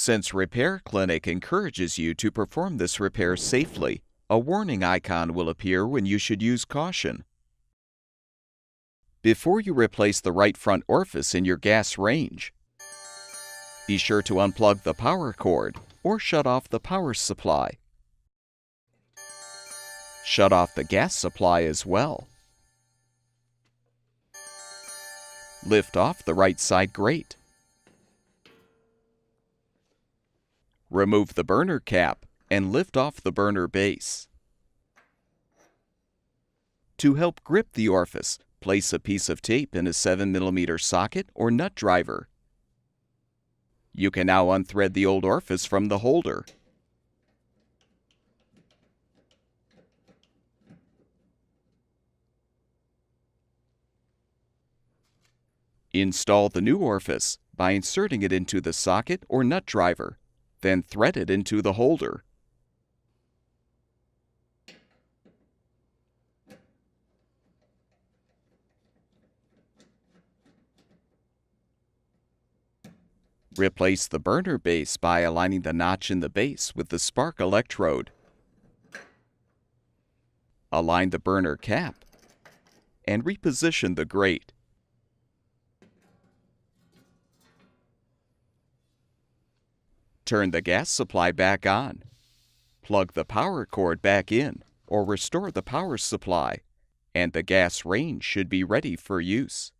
Since Repair Clinic encourages you to perform this repair safely, a warning icon will appear when you should use caution. Before you replace the right front orifice in your gas range, be sure to unplug the power cord or shut off the power supply. Shut off the gas supply as well. Lift off the right side grate. Remove the burner cap and lift off the burner base. To help grip the orifice, place a piece of tape in a 7mm socket or nut driver. You can now unthread the old orifice from the holder. Install the new orifice by inserting it into the socket or nut driver, then thread it into the holder. Replace the burner base by aligning the notch in the base with the spark electrode. Align the burner cap and reposition the grate. Turn the gas supply back on. Plug the power cord back in or restore the power supply, and the gas range should be ready for use.